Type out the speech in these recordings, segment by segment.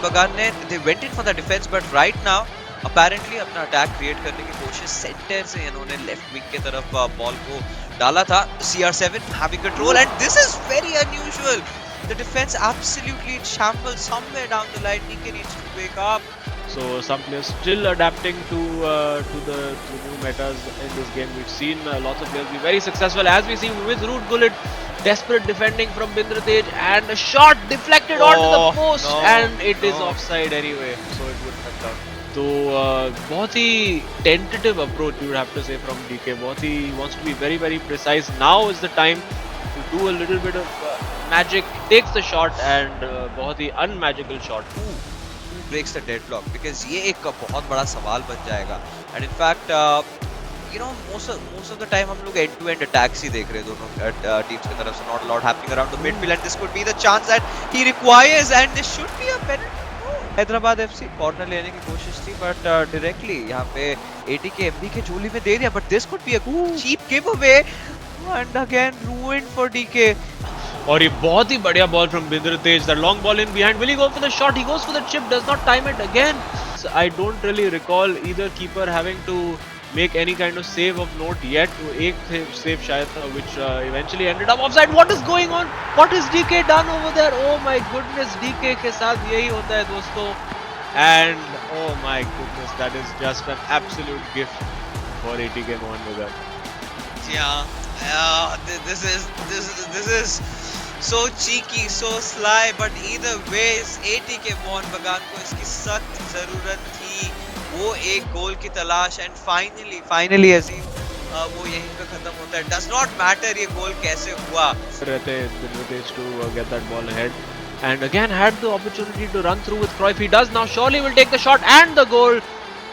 मोहन बगान ने they went in for the defense, but right now apparently अपना attack create करने की कोशिश सेंटर से इन्होंने लेफ्ट विंग की तरफ बॉल को डाला था. CR7 having control, and this is very unusual. The defense absolutely in shambles. Somewhere down the line, DK needs to wake up. So some players still adapting to the new metas in this game. We've seen lots of players be very successful, as we see with Root Gullit. Desperate defending from Bindratej, and a shot deflected onto the post, no, and it is offside anyway, so it wouldn't have count. So बहुत ही tentative approach you would have to say from DK. बहुत ही wants to be very very precise. Now is the time to do a little bit of magic. Takes the shot, and बहुत ही unmagical shot. Breaks the deadlock, because ये एक बहुत बड़ा सवाल बन जाएगा. And in fact most of the time हम लोग end to end attacks ही देख रहे हैं दोनों teams की तरफ से. Not a lot happening around the midfield, and this could be the chance that he requires, and this should be a penalty. Hyderabad FC corner लेने की कोशिश थी, but directly यहाँ पे ATK MB के झोली में दे दिया, but this could be a cheap giveaway, and again ruined for DK. और ये बहुत ही बढ़िया ball from Bindratej. That long ball in behind. Will he go for the shot? He goes for the chip. Does not time it again. So I don't really recall either keeper having to make any kind of save of note yet. एक save शायद था, which eventually ended up offside. What is going on? What is DK done over there? Oh my goodness, DK के साथ यही होता है दोस्तों. And oh my goodness, that is just an absolute gift for ATK Mohan Bagan. Yeah, this is so cheeky, so sly, but either way ATK Mohan बगान को इसकी सख्त जरूरत थी. वो एक गोल की तलाश, and finally अजीम वो यहीं पे खत्म होता है. Does not matter ये गोल कैसे हुआ. रहते Bindratej to get that ball ahead, and again had the opportunity to run through with Cruyff. He does now. Surely will take the shot and the goal.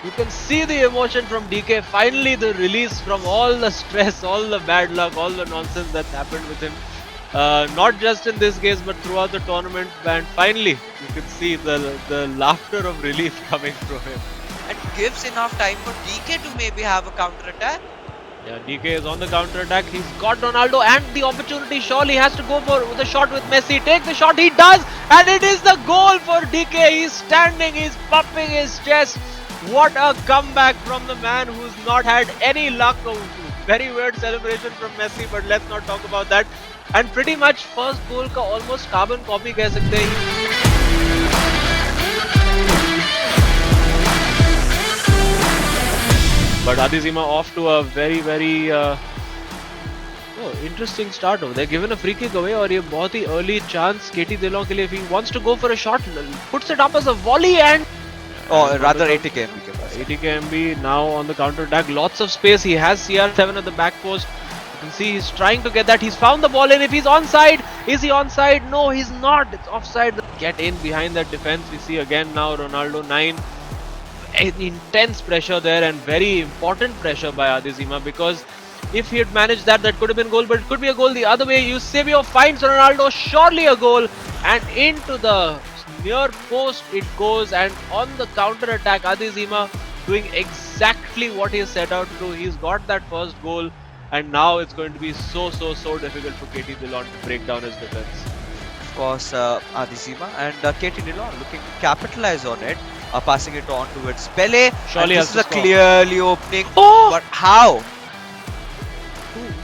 You can see the emotion from DK. Finally the release from all the stress, all the bad luck, all the nonsense that's happened with him. Not just in this case, but throughout the tournament. And finally, you can see the laughter of relief coming from him. And gives enough time for DK to maybe have a counter attack. Yeah, DK is on the counter attack. He's got Ronaldo and the opportunity. Surely has to go for the shot with Messi. Take the shot. He does, and it is the goal for DK. He's standing. He's puffing his chest. What a comeback from the man who's not had any luck. Very weird celebration from Messi, but let's not talk about that. And pretty much first goal का almost carbon copy कह सकते हैं. But Adizima off to a very interesting start over there. Given a free kick away, और ये बहुत ही early chance KT Dillon के लिए. If he wants to go for a shot, puts it up as a volley, and rather ATK MB के पास. ATK MB now on the counter attack. Lots of space. He has CR7 at the back post. You can see he's trying to get that. He's found the ball in. If he's onside, is he onside? No, he's not. It's offside. Get in behind that defense. We see again now Ronaldo 9. Intense pressure there, and very important pressure by Adizima, because if he had managed that could have been goal, but it could be a goal the other way. Eusebio finds Ronaldo, surely a goal, and into the near post it goes, and on the counter attack Adizima doing exactly what he set out to do. He's got that first goal, and now it's going to be so difficult for KT Dillon to break down his defense. Of course, Adizima and KT Dillon looking to capitalize on it, passing it on towards Pele. Surely this is a score. clearly opening, but how?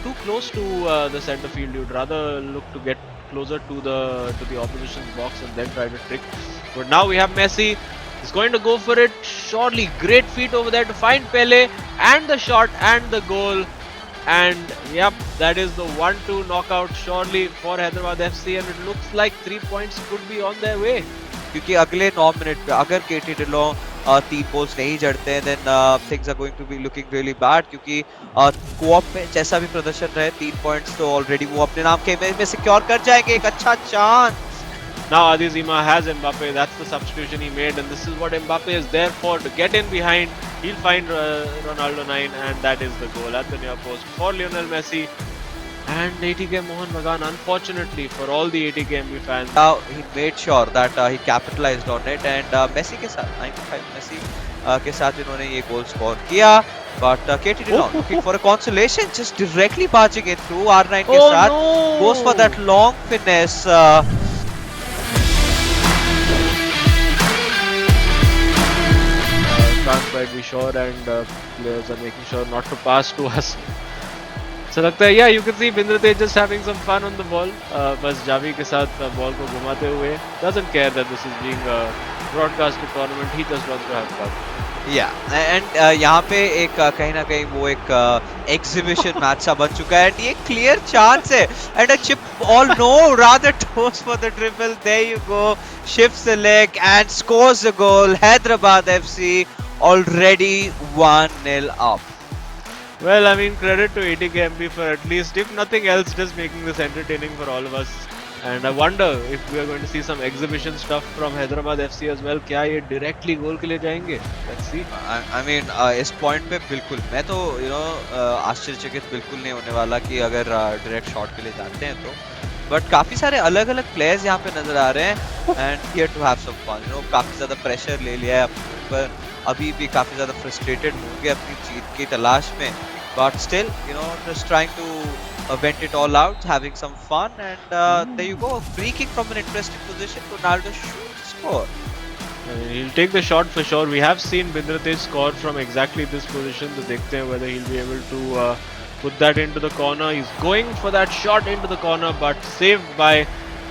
Too close to the center field. You'd rather look to get closer to the opposition's box and then try to trick. But now we have Messi. He's going to go for it. Surely great feet over there to find Pele, and the shot and the goal. And yep, that is the 1-2 knockout surely for Hyderabad FC, and it looks like 3 points could be on their way. क्योंकि अगले 9 minute पे अगर KT Dillon 3 goals नहीं जड़ते हैं, then things are going to be looking really bad, क्योंकि co-op में जैसा भी प्रदर्शन रहे 3 पॉइंट्स तो ऑलरेडी वो अपने नाम के इमेज में सिक्योर कर जाएंगे. एक अच्छा chance. Now Adizima has Mbappe. That's the substitution he made, and this is what Mbappe is there for, to get in behind. He'll find Ronaldo 9, and that is the goal at the near post for Lionel Messi. And ATK Mohan Bagan, unfortunately for all the ATK MB fans, he made sure that he capitalized on it, and Messi के साथ 95 Messi के साथ इन्होंने ये goal score किया. But KT Dillon looking for a consolation, just directly barging it through. R9 के साथ goes for that long finesse. might be sure, and players are making sure not to pass to us. So लगता है, yeah, you can see Binder Tej just having some fun on the ball. बस Xavi के साथ ball को घुमाते हुए, doesn't care that this is being a broadcasted tournament. He just wants to have fun. Yeah, and यहाँ पे एक कहीं ना कहीं वो एक exhibition match सा बन चुका है, and ये clear chance है, and a chip ball, no, rather toes for the dribble. There you go, shifts the leg and scores the goal. Hyderabad FC already 1-0 up. Well, I mean, credit to ATKMB for at least, if nothing else, just making this entertaining for all of us. And I wonder if we are going to see some exhibition stuff from Hyderabad FC as well. क्या ये directly goal के लिए जाएंगे? Let's see. I mean, इस point पे बिल्कुल मैं तो आश्चर्यचकित बिल्कुल नहीं होने वाला कि अगर direct shot के लिए जाते हैं तो, but काफी सारे अलग-अलग players यहाँ पे नजर आ रहे हैं, and here to have some fun. काफी ज़्यादा pressure ले लिया है अपने ऊपर, अभी भी काफी ज़्यादा frustrated होंगे अपनी जीत की तलाश में, but still, just trying to vent it all out, having some fun, and there you go, free kick from an interesting position. Ronaldo should score. He'll take the shot for sure. We have seen Binder Tej score from exactly this position. So देखते हैं whether he'll be able to put that into the corner. He's going for that shot into the corner, but saved by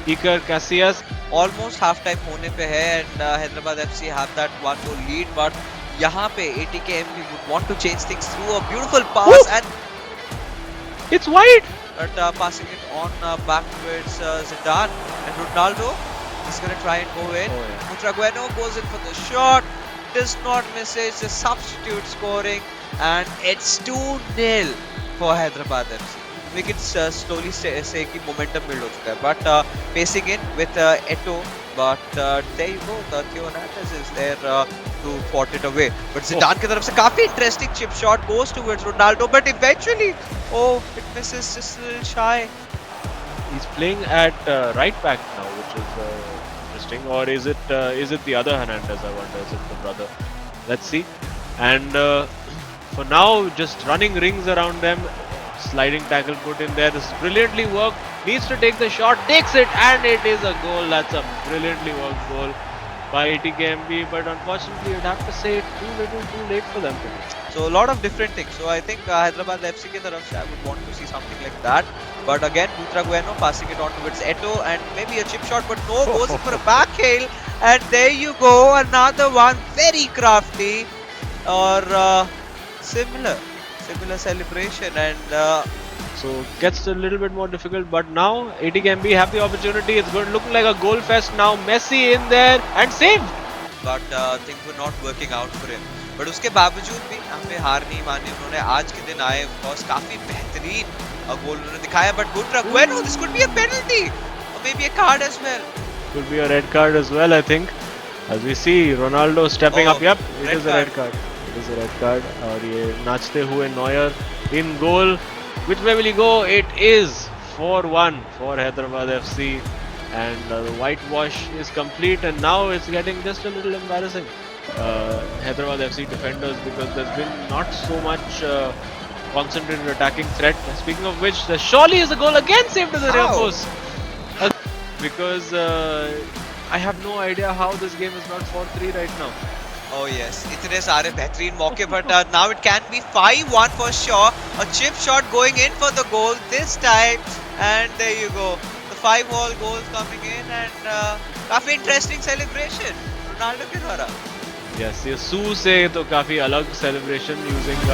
Iker Casillas. Almost half time होने पे है, and Hyderabad FC have that 1-goal lead, but यहाँ पे ATKMB would want to change things through a beautiful pass, and It's wide. but passing it on back towards Zidane, and Ronaldo is gonna try and go in. Oh, yeah. Butragueno goes in for the shot, does not miss it. It's a substitute scoring, and it's 2-0 for Hyderabad FC. We can slowly say कि momentum build हो चुका है, but pacing in with Eto, but there you go, Theo Hernandez is there to pot it away. But Zidane की तरफ से काफी interesting chip shot goes towards Ronaldo, but eventually, it misses just a little shy. He's playing at right back now, which is interesting. Or is it the other Hernandez? I wonder. Is it the brother? Let's see. And for now, just running rings around them. Sliding tackle put in there. This is brilliantly worked. Needs to take the shot. Takes it, and it is a goal. That's a brilliantly worked goal by ATKMB. But unfortunately, you'd have to say it too little, too late for them. So a lot of different things. So I think Hyderabad FC की तरफ से I would want to see something like that. But again, Butragueno passing it on towards Eto, and maybe a chip shot, but no, goes in for a back heel, and there you go, another one, very crafty, or similar celebration, and so gets a little bit more difficult. But now ATKMB have the opportunity. It's going to look like a goal fest now. Messi in there and saved. but things were not working out for him. But उसके बावजूद भी यहाँ पे हार नहीं मानी उन्होंने. आज के दिन आए of course काफी बेहतरीन गोल उन्होंने दिखाया, but Butragueno, this could be a penalty or maybe a card as well. Could be a red card as well, I think. As we see Ronaldo stepping up. Yep, it red is a red card. It is a red card. और ये नाचते हुए Neuer in goal. Which way will he go? It is 4-1 for Hyderabad FC, and the whitewash is complete, and now it's getting just a little embarrassing. Hyderabad FC defenders, because there's been not so much concentrated attacking threat. Speaking of which, the surely is a goal again saved to the rear post. Because I have no idea how this game is not 4-3 right now. Oh yes, इतने सारे बेहतरीन मौके, but now it can be 5-1 for sure. A chip shot going in for the goal this time, and there you go. The 5-all goals coming in, and काफी interesting celebration Ronaldo के द्वारा. Yes, ये सू से तो काफी अलग celebration using